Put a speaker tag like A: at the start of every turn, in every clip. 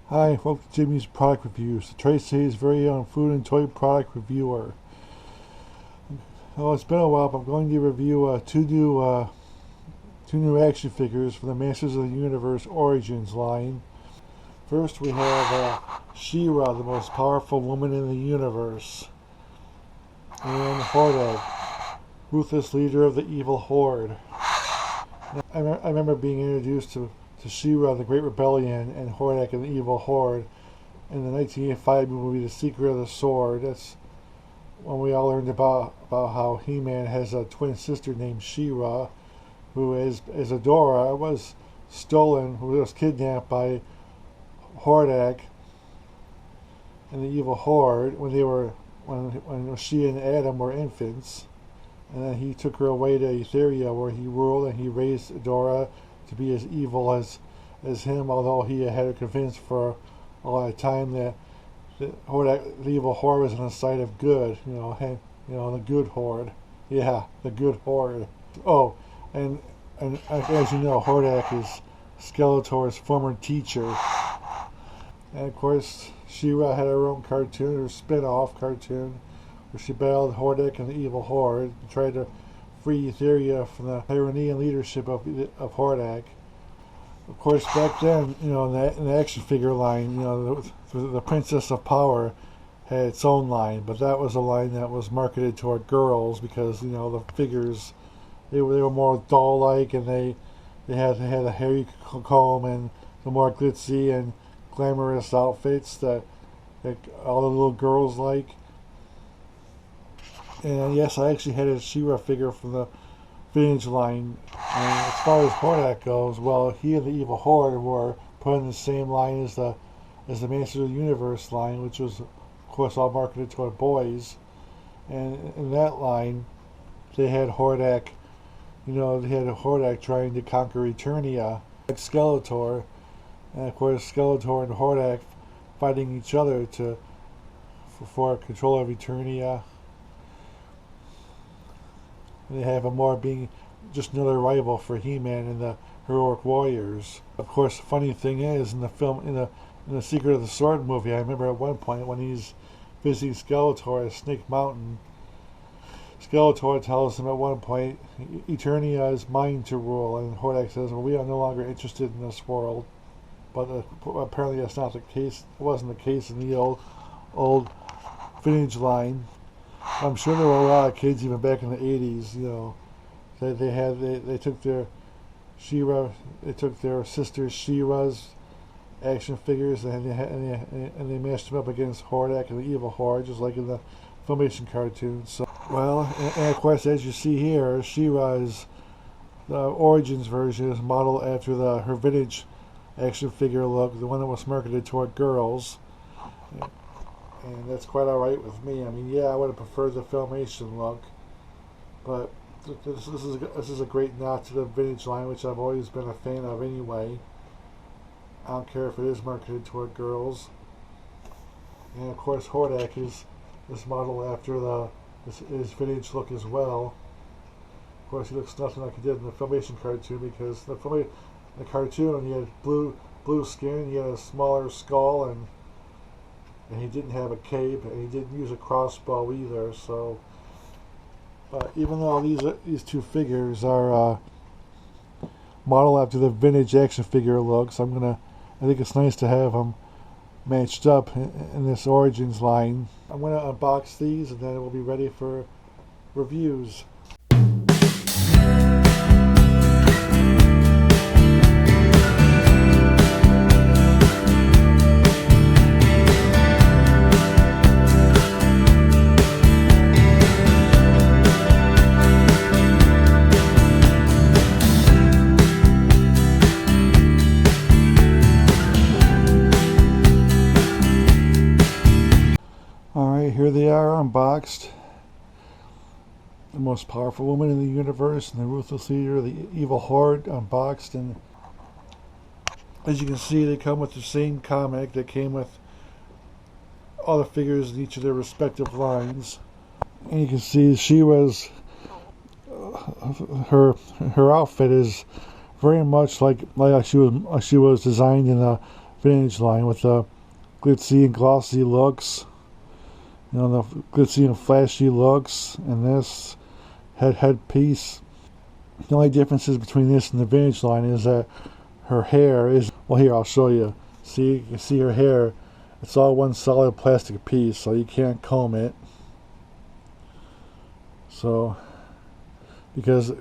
A: Hi, welcome to Jimmy's Product Reviews, the Tri-City's very own food and toy product reviewer. Well, it's been a while, but I'm going to review two new action figures for the Masters of the Universe Origins line. First, we have She-Ra, the most powerful woman in the universe, and Hordak, ruthless leader of the evil horde. I remember being introduced to She-Ra, the Great Rebellion, and Hordak and the Evil Horde in the 1985 movie The Secret of the Sword. That's when we all learned about how He-Man has a twin sister named She-Ra, who is Adora, was stolen, who was kidnapped by Hordak and the Evil Horde when she and Adam were infants. And then he took her away to Etheria, where he ruled, and he raised Adora to be as evil as him, although he had her convinced for a lot of time that the evil horde was on the side of good, the good horde. Yeah, the good horde. Oh, and as you know, Hordak is Skeletor's former teacher. And of course, She-Ra had her own cartoon, her spin-off cartoon, where she battled Hordak and the evil horde and tried to free Etheria from the tyranny and leadership of Hordak. Of course, back then, in the action figure line, the Princess of Power had its own line, but that was a line that was marketed toward girls because the figures they were more doll-like, and they had a hairy comb and the more glitzy and glamorous outfits that all the little girls like. And yes, I actually had a She-Ra figure from the vintage line. And as far as Hordak goes, well, he and the Evil Horde were put in the same line as the Masters of the Universe line, which was, of course, all marketed toward boys. And in that line, they had Hordak, trying to conquer Eternia, like Skeletor, and of course Skeletor and Hordak fighting each other for control of Eternia. And they have Amor being just another rival for He-Man and the Heroic Warriors. Of course, the funny thing is, in the Secret of the Sword movie, I remember at one point when he's visiting Skeletor at Snake Mountain, Skeletor tells him at one point, Eternia is mine to rule, and Hordak says, well, we are no longer interested in this world. But apparently that's not the case. It wasn't the case in the old vintage line. I'm sure there were a lot of kids even back in the 80s, they took their She-Ra, they took their sister She-Ra's action figures and they mashed them up against Hordak and the Evil Horde, just like in the Filmation cartoons. So, well, and of course, as you see here, She-Ra's the Origins version is modeled after her vintage action figure look, the one that was marketed toward girls. And that's quite alright with me. I mean, yeah, I would have preferred the Filmation look, but this is a great nod to the vintage line, which I've always been a fan of anyway. I don't care if it is marketed toward girls. And of course, Hordak is modeled after his vintage look as well. Of course, he looks nothing like he did in the Filmation cartoon, because the cartoon he had blue skin, he had a smaller skull, and he didn't have a cape, and he didn't use a crossbow either. So, even though these two figures are modeled after the vintage action figure looks, I think it's nice to have them matched up in this Origins line. I'm gonna unbox these, and then we'll be ready for reviews. Alright, here they are unboxed. The most powerful woman in the universe and the ruthless leader of the evil horde unboxed. And as you can see, they come with the same comic that came with all the figures in each of their respective lines. And you can see She-Ra's her outfit is very much like she was designed in the vintage line with the glitzy and glossy looks. You know, the glitzy and flashy looks, and this headpiece. The only differences between this and the vintage line is that her hair is, well, here, I'll show you. See, you can see her hair. It's all one solid plastic piece, so you can't comb it. So, because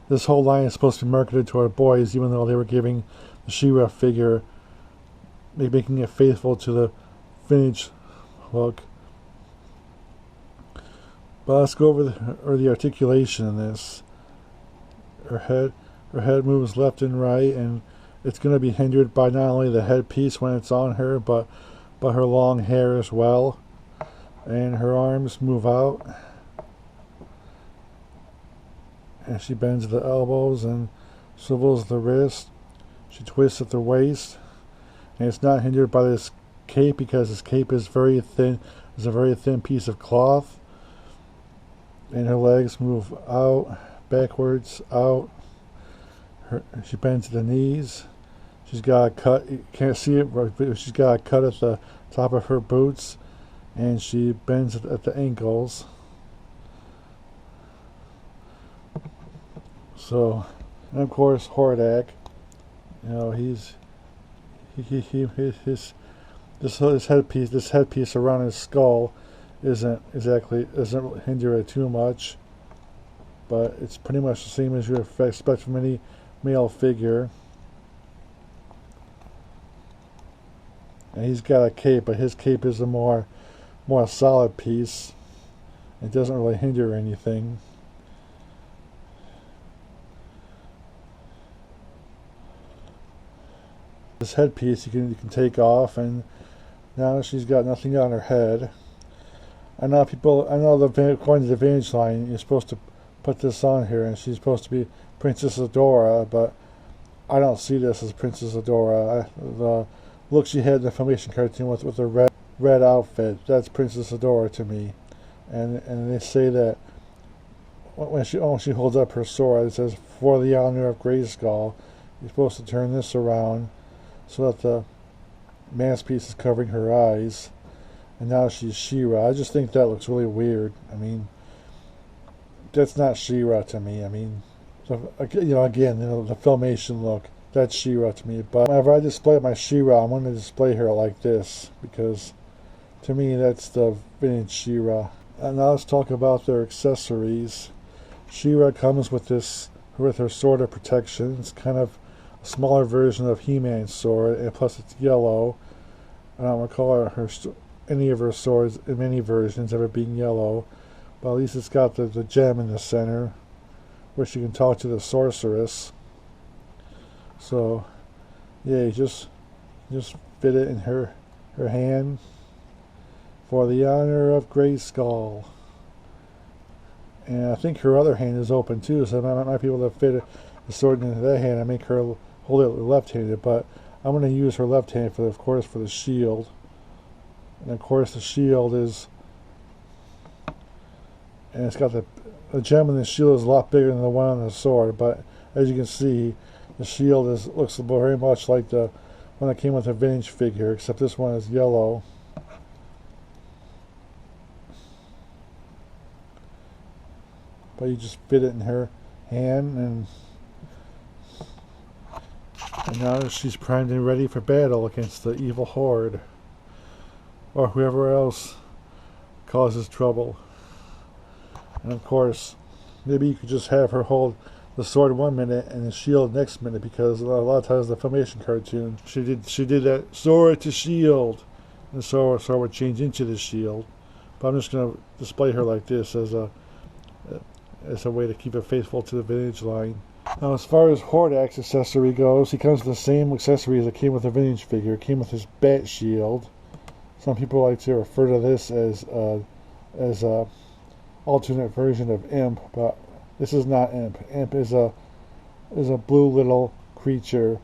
A: this whole line is supposed to be marketed toward boys, even though they were giving the She-Ra figure, making it faithful to the vintage look. But let's go over the articulation in this. Her head moves left and right, and it's going to be hindered by not only the headpiece when it's on her, but her long hair as well. And her arms move out, and she bends the elbows and swivels the wrist. She twists at the waist, and it's not hindered by this cape because this cape is very thin. It's a very thin piece of cloth, and her legs move out, backwards, out. She bends the knees. She's got a cut. You can't see it, but she's got a cut at the top of her boots, and she bends at the ankles. So, and of course, Hordak. You know, his headpiece around his skull doesn't hinder it too much, but it's pretty much the same as you expect from any male figure. And he's got a cape, but his cape is a more solid piece. It doesn't really hinder anything. This headpiece you can take off, and now she's got nothing on her head. I know according to the vintage line, you're supposed to put this on here, and she's supposed to be Princess Adora, but I don't see this as Princess Adora. The look she had in the Filmation cartoon with the red outfit, that's Princess Adora to me. And they say that when she holds up her sword, it says, "For the honor of Grayskull." You're supposed to turn this around so that the masterpiece is covering her eyes, and now she's She-Ra. I just think that looks really weird. I mean, that's not She-Ra to me. I mean, the Filmation look, that's She-Ra to me. But whenever I display my She-Ra, I'm going to display her like this, because to me that's the vintage She-Ra. And now let's talk about their accessories. She-Ra comes with her sword of protection. It's kind of a smaller version of He-Man's sword, and plus it's yellow. I don't recall any of her swords in many versions ever being yellow, but at least it's got the gem in the center, where she can talk to the sorceress. So, yeah, you just fit it in her hand. For the honor of Grayskull. And I think her other hand is open too, so I might be able to fit the sword into that hand and make her hold it left-handed. But I'm going to use her left hand for the shield. And of course the shield is, and it's got the gem in the shield is a lot bigger than the one on the sword. But as you can see, the shield looks very much like the one that came with the vintage figure, except this one is yellow. But you just fit it in her hand, and now she's primed and ready for battle against the evil horde, or whoever else causes trouble. And of course, maybe you could just have her hold the sword 1 minute and the shield next minute, because a lot of times the Filmation cartoon, she did that sword to shield, and the sword would change into the shield. But I'm just going to display her like this as a way to keep it faithful to the vintage line. Now, as far as Hordak's accessory goes, he comes with the same accessory that came with the vintage figure. It came with his bat shield. Some people like to refer to this as a alternate version of Imp, but this is not Imp. Imp is a blue little creature,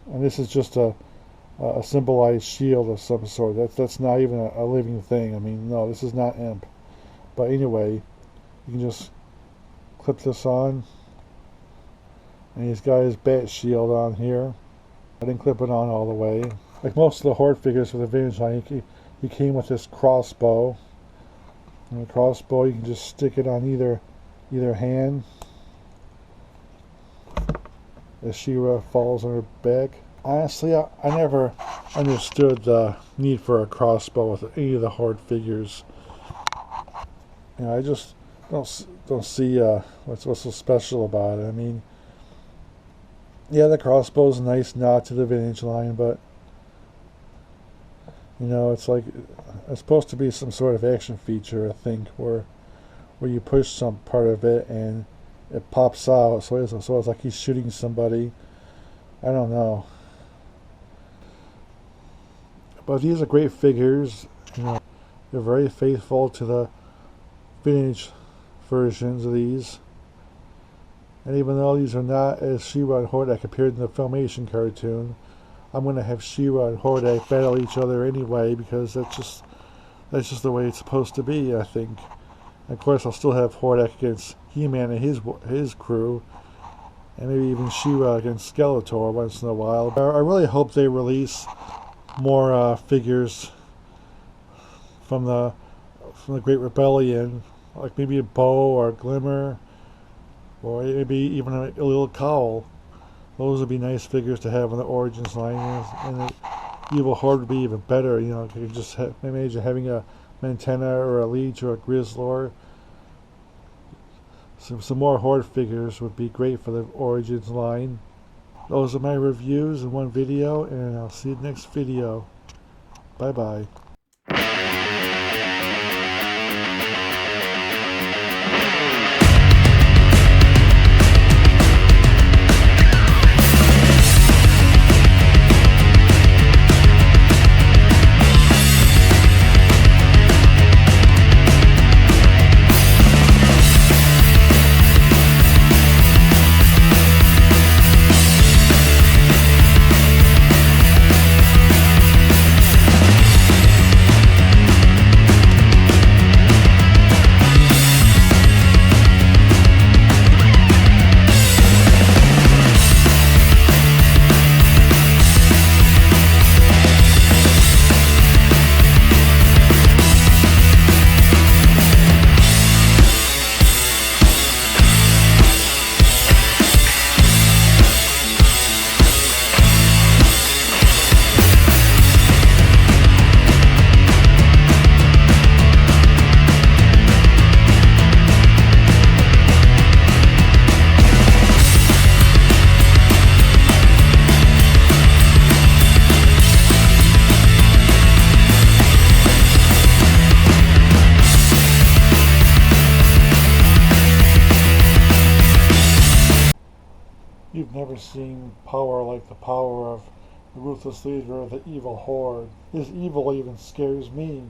A: and this is just a symbolized shield of some sort. That's not even a living thing. I mean, no, this is not Imp. But anyway, you can just clip this on, and he's got his bat shield on here. I didn't clip it on all the way. like most of the Horde figures for the vintage line, he came with this crossbow. And the crossbow, you can just stick it on either hand. As She-Ra falls on her back. Honestly, I never understood the need for a crossbow with any of the Horde figures. You know, I just don't see what's so special about it. I mean, yeah, the crossbow's a nice nod to the vintage line, but you know, it's like it's supposed to be some sort of action feature, I think, where you push some part of it and it pops out, so it's like he's shooting somebody. I don't know. But these are great figures. You know, they're very faithful to the vintage versions of these. And even though these are not as She-Ra and Hordak appeared in the Filmation cartoon, I'm going to have She-Ra and Hordak battle each other anyway, because that's just the way it's supposed to be, I think. And of course, I'll still have Hordak against He-Man and his crew, and maybe even She-Ra against Skeletor once in a while. I really hope they release more figures from the Great Rebellion, like maybe a bow or a glimmer, or maybe even a little cowl. Those would be nice figures to have on the Origins line, and the Evil Horde would be even better. You know, you could just imagine having a Mantenna or a Leech or a Grizzlor. Some more Horde figures would be great for the Origins line. Those are my reviews in one video, and I'll see you next video. Bye bye. You've never seen power like the power of the ruthless leader of the evil horde. His evil even scares me.